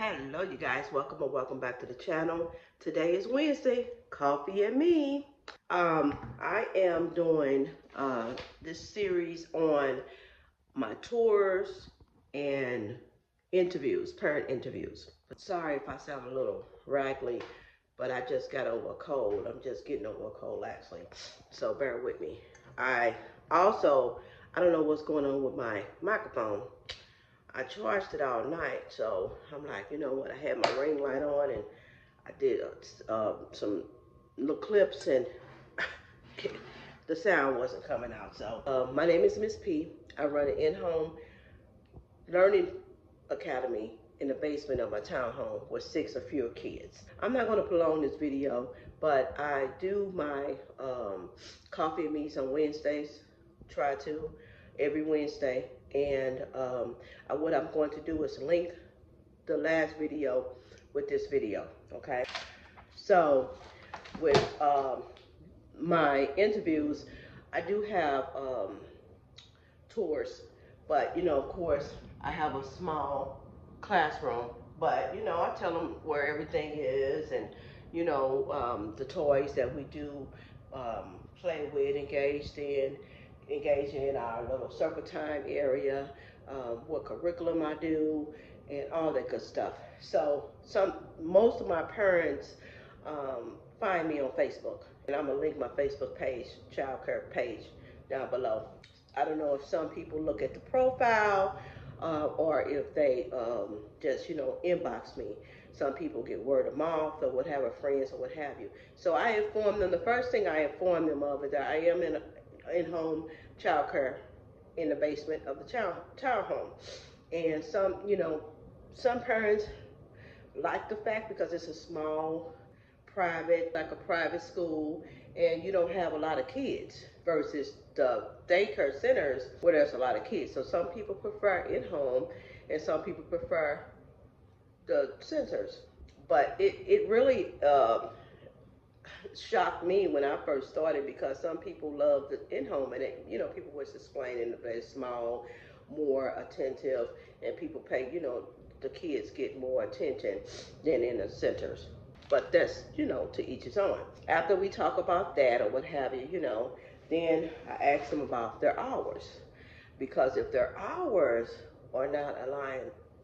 Hello you guys, welcome or welcome back to the channel. Today is Wednesday, coffee and me. I am doing this series on my tours and interviews, parent interviews. Sorry if I sound a little raggedy, but I just got over a cold. I'm just getting over a cold actually, so bear with me. I don't know what's going on with my microphone. I charged it all night, so I'm like, you know what? I had my ring light on, and I did some little clips, and the sound wasn't coming out. So my name is Miss P. I run an in-home learning academy in the basement of my townhome with 6 or fewer kids. I'm not going to prolong this video, but I do my coffee and meets on Wednesdays. Try to every Wednesday, and what I'm going to do is link the last video with this video. Okay, so with my interviews, I do have tours, but of course I have a small classroom, but I tell them where everything is, and the toys that we do play with, engage in our little circle time area, what curriculum I do, and all that good stuff. So most of my parents find me on Facebook, and I'm gonna link my Facebook page, child care page, down below. I don't know if some people look at the profile or if they just inbox me. Some people get word of mouth or whatever, friends or what have you. So I inform them. The first thing I inform them of is that I am in-home child care in the basement of the townhome. And some parents like the fact because it's a small, like a private school, and you don't have a lot of kids versus the daycare centers where there's a lot of kids. So some people prefer in-home and some people prefer the centers. But it really shocked me when I first started, because some people love the in-home, and people was explaining that it's small, more attentive, and people pay, the kids get more attention than in the centers. But that's, to each his own. After we talk about that or what have you, then I ask them about their hours. Because if their hours are not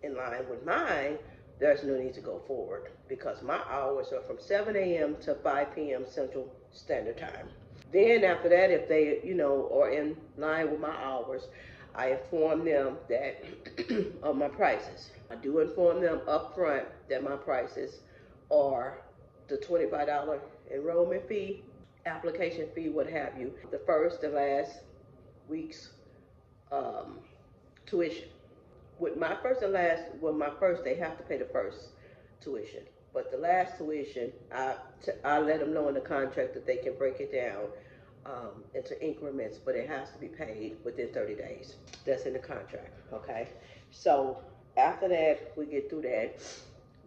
in line with mine, there's no need to go forward, because my hours are from 7 a.m. to 5 p.m. Central Standard Time. Then after that, if they, are in line with my hours, I inform them that of my prices. I do inform them up front that my prices are the $25 enrollment fee, application fee, what have you, the first and last week's tuition. With my first and last, they have to pay the first tuition. But the last tuition, I let them know in the contract that they can break it down into increments, but it has to be paid within 30 days. That's in the contract, okay? So after that, we get through that.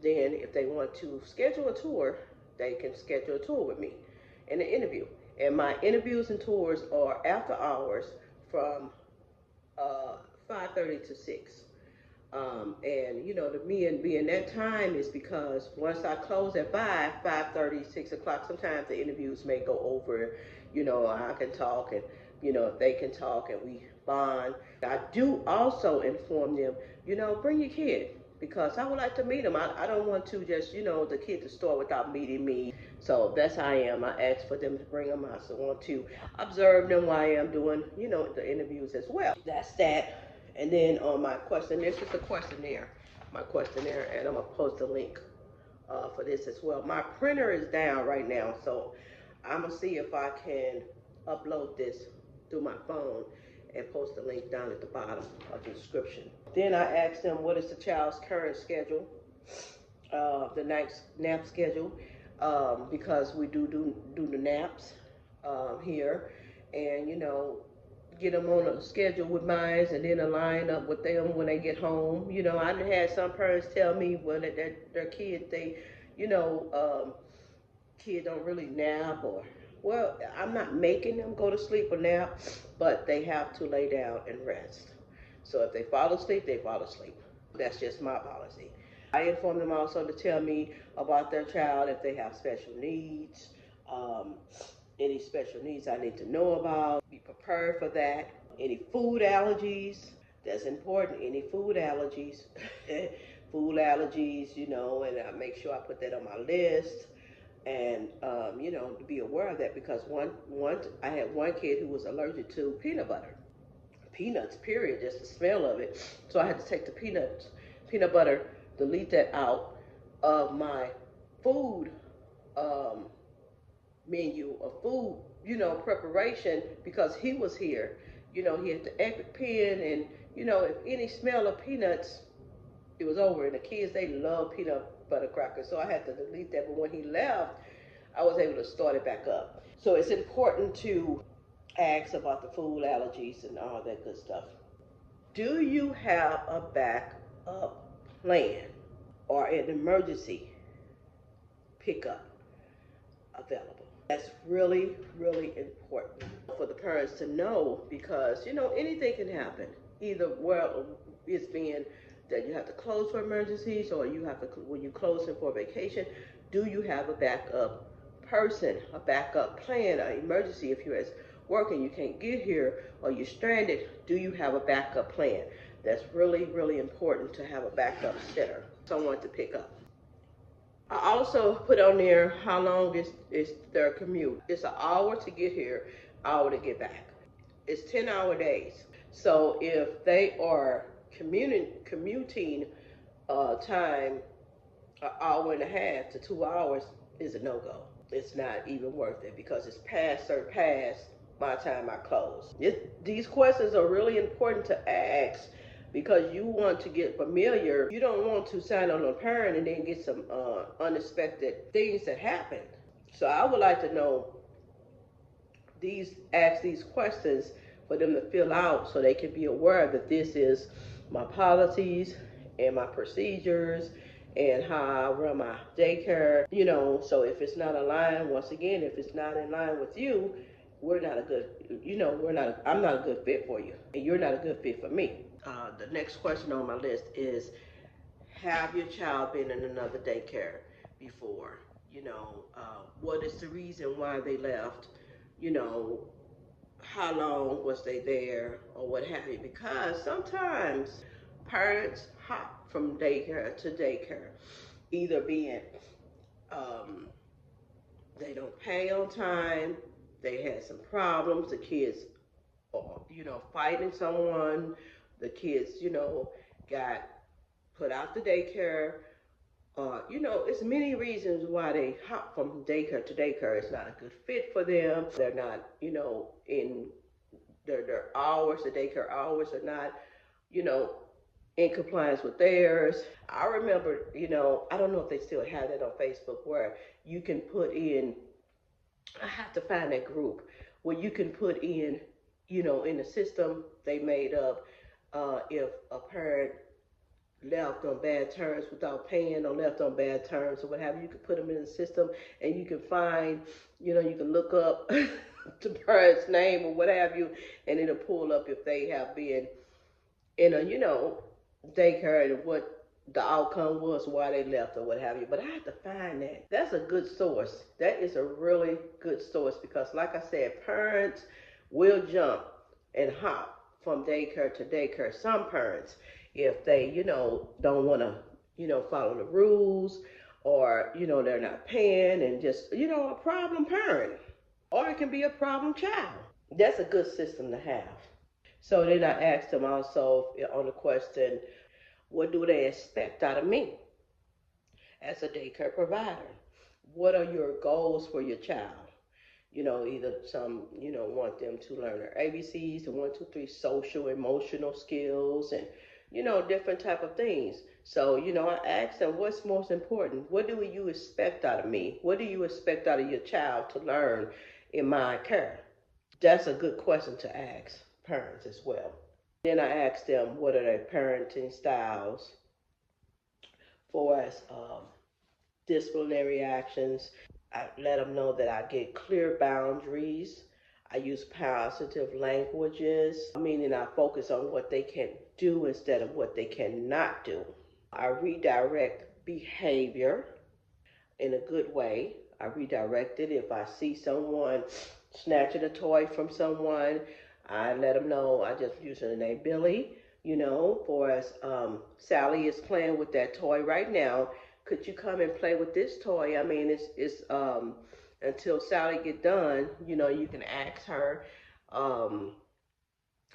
Then if they want to schedule a tour, they can schedule a tour with me and an interview. And my interviews and tours are after hours from 5:30 to 6. And the me and being that time is because once I close at 5:30, 6 o'clock, sometimes the interviews may go over, I can talk, and, if they can talk, and we bond. I do also inform them, bring your kid, because I would like to meet them. I don't want to just, the kid to store without meeting me. So that's how I am. I ask for them to bring them. I also want to observe them while I am doing, the interviews as well. That's that. And then on my questionnaire, this is the questionnaire, and I'm gonna post a link for this as well. My printer is down right now, so I'm gonna see if I can upload this through my phone and post the link down at the bottom of the description. Then I asked them what is the child's current schedule, the nap schedule, because we do the naps here, and get them on a schedule with mine, and then align up with them when they get home. I had some parents tell me when their kids, kids don't really nap, or, well, I'm not making them go to sleep or nap, but they have to lay down and rest. So if they fall asleep, they fall asleep. That's just my policy. I inform them also to tell me about their child if they have special needs. Um, any special needs I need to know about, be prepared for that. Any food allergies, that's important. Any food allergies, food allergies, and I make sure I put that on my list. And to be aware of that, because I had one kid who was allergic to peanut butter, peanuts, period, just the smell of it. So I had to take the peanut butter, delete that out of my food um, menu of food, preparation, because he was here. He had the EpiPen, and if any smell of peanuts, it was over. And the kids, they love peanut butter crackers, so I had to delete that. But when he left, I was able to start it back up. So it's important to ask about the food allergies and all that good stuff. Do you have a backup plan or an emergency pickup available? That's really, really important for the parents to know, because anything can happen. Either, well, it's being that you have to close for emergencies, or you have to, when you close in for vacation, do you have a backup person, a backup plan, an emergency? If you're at work and you can't get here, or you're stranded, do you have a backup plan? That's really, really important, to have a backup sitter, someone to pick up. I also put on there how long is their commute. It's an hour to get here, hour to get back. It's 10-hour days. So if they are commuting time, an hour and a half to 2 hours is a no-go. It's not even worth it, because it's past my time I close. These questions are really important to ask, because you want to get familiar. You don't want to sign on a parent and then get some unexpected things that happen. So I would like to know ask these questions for them to fill out, so they can be aware that this is my policies and my procedures and how I run my daycare. So if it's not aligned, once again, if it's not in line with you, I'm not a good fit for you, and you're not a good fit for me. The next question on my list is, have your child been in another daycare before? What is the reason why they left? How long was they there, or what have you? Because sometimes parents hop from daycare to daycare, either being they don't pay on time, they had some problems, the kids are, fighting someone, the kids, got put out the daycare. It's many reasons why they hop from daycare to daycare. It's not a good fit for them. They're not, in their hours, the daycare hours are not, you know, in compliance with theirs. I remember, I don't know if they still have that on Facebook, where you can put in, I have to find that group, where you can put in, in the system they made up, if a parent left on bad terms without paying, or left on bad terms or what have you. You can put them in the system, and you can find, you can look up the parent's name or what have you, and it'll pull up if they have been in a, daycare, and what the outcome was, why they left or what have you. But I have to find that. That's a good source. That is a really good source, because like I said, parents will jump and hop from daycare to daycare. Some parents, if they, don't want to, follow the rules, or, they're not paying, and just, a problem parent, or it can be a problem child. That's a good system to have. So then I asked them also on the question, what do they expect out of me as a daycare provider? What are your goals for your child? Either some, want them to learn their ABCs, the 1, 2, 3 social, emotional skills, and, different type of things. So, I asked them, what's most important? What do you expect out of me? What do you expect out of your child to learn in my care? That's a good question to ask parents as well. Then I asked them, what are their parenting styles for as disciplinary actions. I let them know that I get clear boundaries. I use positive languages, meaning I focus on what they can do instead of what they cannot do. I redirect behavior in a good way. I redirect it. If I see someone snatching a toy from someone, I let them know. I just using the name Billy, for us. Sally is playing with that toy right now. Could you come and play with this toy? I mean, it's until Sally get done, you can ask her um,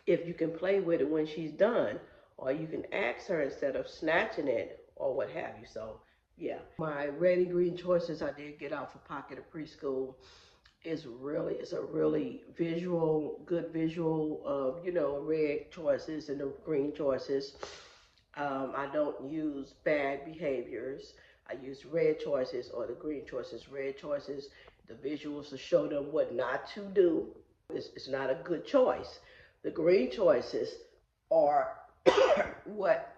if you can play with it when she's done, or you can ask her instead of snatching it or what have you. So yeah, my red and green choices I did get out for Pocket of Preschool it's a really good visual of, red choices and the green choices. I don't use bad behaviors. I use red choices or the green choices. Red choices, the visuals to show them what not to do. It's not a good choice. The green choices are what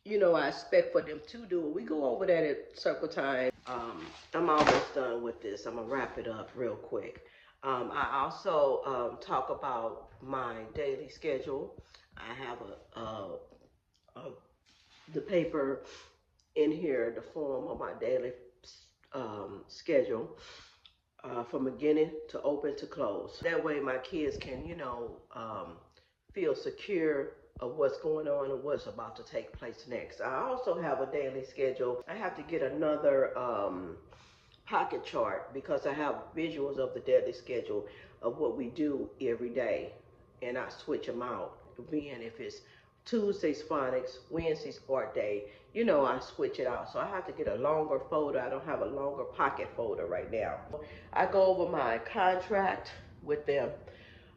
I expect for them to do. We go over that at circle time. I'm almost done with this. I'm gonna wrap it up real quick. I also talk about my daily schedule. I have the paper in here, the form of my daily schedule from beginning to open to close. That way my kids can, feel secure of what's going on and what's about to take place next. I also have a daily schedule. I have to get another pocket chart because I have visuals of the daily schedule of what we do every day, and I switch them out. Being if it's Tuesday's phonics, Wednesday's art day, I switch it out. So I have to get a longer folder. I don't have a longer pocket folder right now. I go over my contract with them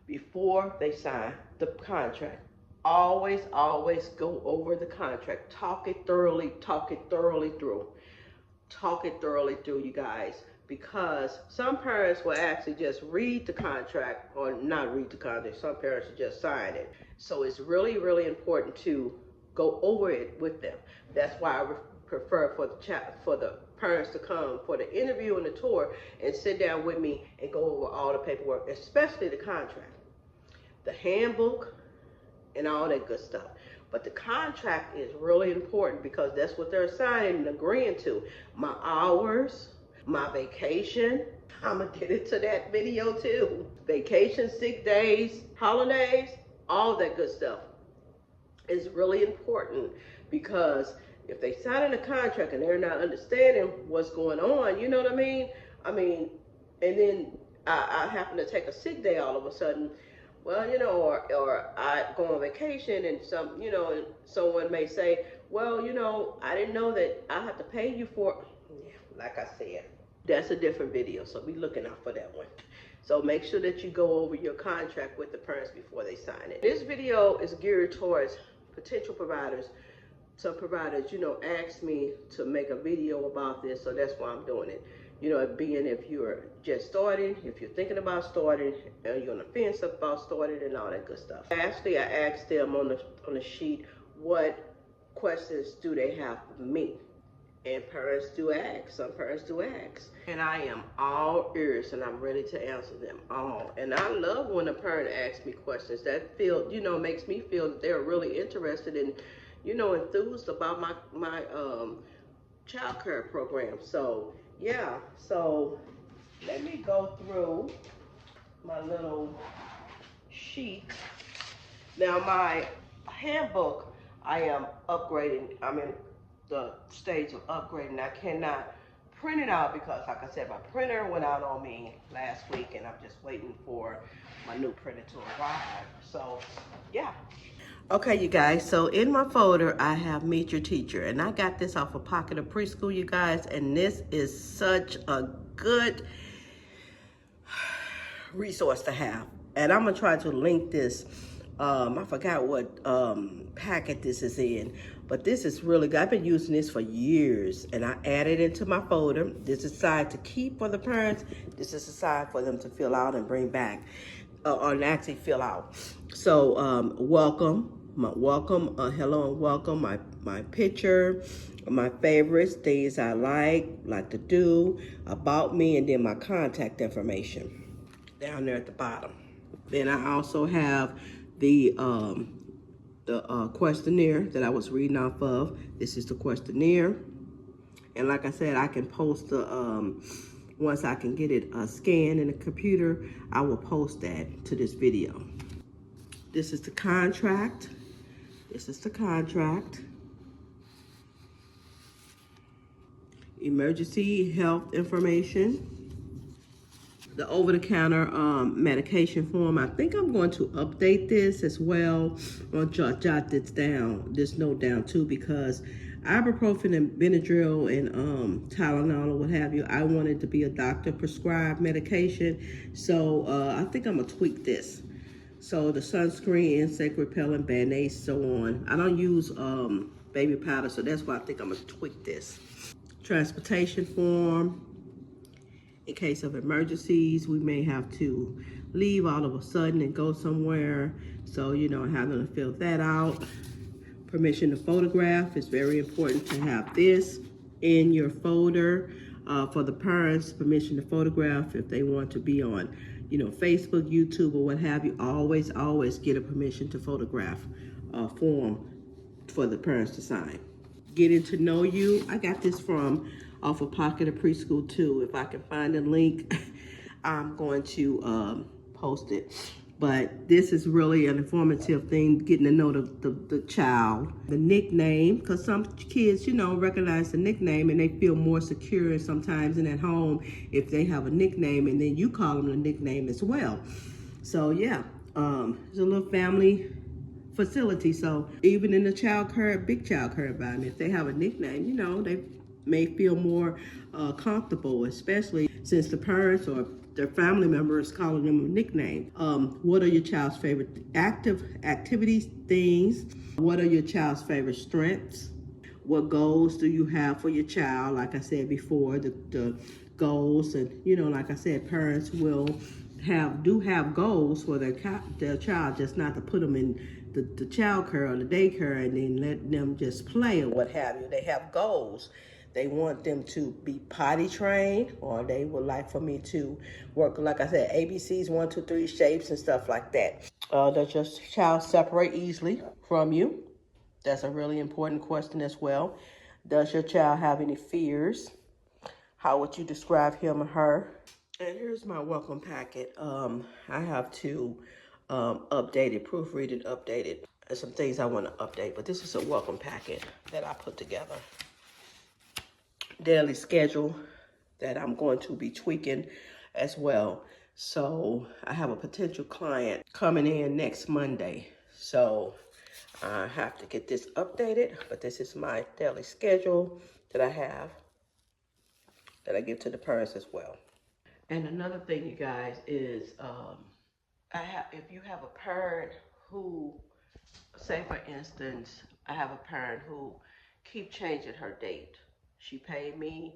before they sign the contract. Always, always go over the contract. Talk it thoroughly through. Talk it thoroughly through, you guys, because some parents will actually just read the contract or not read the contract. Some parents will just sign it. So it's really, really important to go over it with them. That's why I prefer for the parents to come for the interview and the tour and sit down with me and go over all the paperwork, especially the contract, the handbook, and all that good stuff. But the contract is really important because that's what they're signing and agreeing to. My hours, my vacation, I'm gonna get into that video too. Vacation, sick days, holidays, all that good stuff is really important because if they sign in a contract and they're not understanding what's going on, you know what I mean? And then I happen to take a sick day all of a sudden. Well, or I go on vacation and and someone may say, well, I didn't know that I have to pay you for, yeah, like I said, that's a different video. So be looking out for that one. So make sure that you go over your contract with the parents before they sign it. This video is geared towards potential providers. Some providers, asked me to make a video about this, so that's why I'm doing it. Being if you're just starting, if you're thinking about starting, and you're on the fence about starting and all that good stuff. Lastly, I asked them on the sheet, what questions do they have for me? And parents do ask. Some parents do ask. And I am all ears and I'm ready to answer them all. And I love when a parent asks me questions. That makes me feel that they're really interested in, enthused about my child care program. So yeah, so let me go through my little sheet. Now my handbook, I am upgrading. I'm in the stage of upgrading. I cannot print it out because, like I said, my printer went out on me last week and I'm just waiting for my new printer to arrive. So yeah. Okay, you guys, so in my folder, I have Meet Your Teacher, and I got this off of Pocket of Preschool, you guys, and this is such a good resource to have. And I'm gonna try to link this. I forgot what packet this is in, but this is really good. I've been using this for years, and I added it to my folder. This is side to keep for the parents. This is a side for them to fill out and bring back, or actually fill out. So hello and welcome, my picture, my favorites, things I like to do, about me, and then my contact information down there at the bottom. Then I also have the questionnaire that I was reading off of. This is the questionnaire. And like I said, I can post the, once I can get it scanned in the computer, I will post that to this video. This is the contract. This is the contract. Emergency health information. The over-the-counter medication form. I think I'm going to update this as well. I'll jot this note down too, because ibuprofen and Benadryl and Tylenol or what have you, I want it to be a doctor prescribed medication. So I think I'm gonna tweak this. So the sunscreen, insect repellent, Band-Aids, so on. I don't use baby powder, so that's why I think I'm gonna tweak this. Transportation form. In case of emergencies, we may have to leave all of a sudden and go somewhere. So, you know, having to fill that out. Permission to photograph. It's very important to have this in your folder for the parents. Permission to photograph if they want to be on, you know, Facebook, YouTube, or what have you. Always get a permission to photograph form for the parents to sign. Getting to know you. I got this from off of Pocket of Preschool too. If I can find a link, I'm going to post it. But this is really an informative thing, getting to know the child. The nickname, because some kids, you know, recognize the nickname and they feel more secure sometimes in at home if they have a nickname and then you call them the nickname as well. So yeah, it's a little family facility. So even in the big child care environment, if they have a nickname, you know, they may feel more comfortable, especially since the parents or their family members calling them a nickname. What are your child's favorite activities, things? What are your child's favorite strengths? What goals do you have for your child? Like I said before, the goals, and you know, like I said, parents will do have goals for their child, just not to put them in the child care or the daycare and then let them just play or what have you. They have goals. They want them to be potty trained, or they would like for me to work, like I said, ABCs, 1, 2, 3 shapes and stuff like that. Does your child separate easily from you? That's a really important question as well. Does your child have any fears? How would you describe him or her? And here's my welcome packet. I have to update it, proofread it, update it. There's some things I want to update, but this is a welcome packet that I put together. Daily schedule that I'm going to be tweaking as well. So I have a potential client coming in next Monday. So I have to get this updated, but this is my daily schedule that I have that I give to the parents as well. And another thing, you guys, is if you have a parent who, say for instance, I have a parent who keep changing her date. She paid me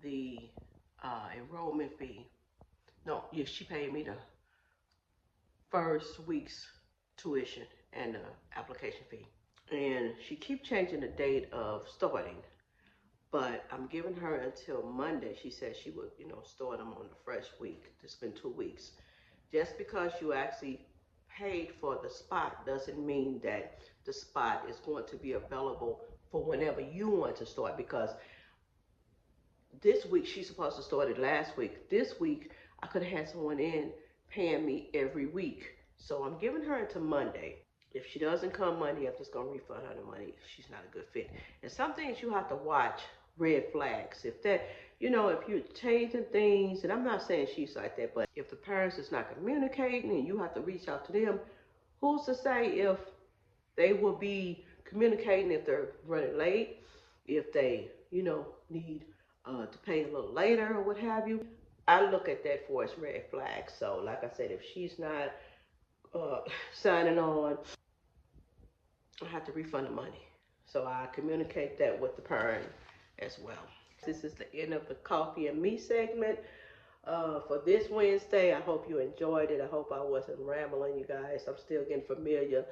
the enrollment fee. No, yeah, she paid me the first week's tuition and the application fee. And she keep changing the date of starting. But I'm giving her until Monday. She said she would, you know, start them on the fresh week. It's been 2 weeks. Just because you actually paid for the spot doesn't mean that the spot is going to be available for whenever you want to start. Because this week, she's supposed to start it last week. This week, I could have had someone in paying me every week. So I'm giving her until Monday. If she doesn't come Monday, I'm just going to refund her the money. She's not a good fit. And some things you have to watch, red flags. If that, you know, if you're changing things, and I'm not saying she's like that, but if the parents is not communicating and you have to reach out to them, who's to say if they will be communicating if they're running late, if they, you know, need to pay a little later or what have you. I look at that for as red flags. So like I said, if she's not signing on, I have to refund the money. So I communicate that with the parent as well. This is the end of the Coffee and Me segment for this Wednesday. I hope you enjoyed it. I hope I wasn't rambling, you guys. I'm still getting familiar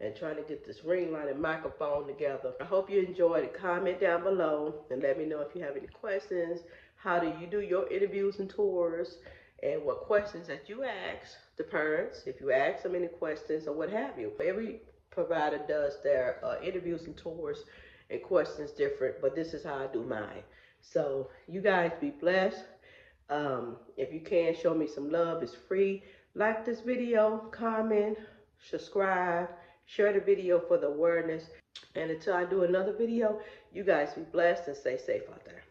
and trying to get this ring light and microphone together. I hope you enjoyed it. Comment down below and let me know if you have any questions. How do you do your interviews and tours? And what questions that you ask the parents, if you ask them any questions or what have you. Every provider does their interviews and tours and questions different, but this is how I do mine. So you guys be blessed. If you can, show me some love. It's free. Like this video, comment, subscribe, share the video for the awareness. And until I do another video, you guys be blessed and stay safe out there.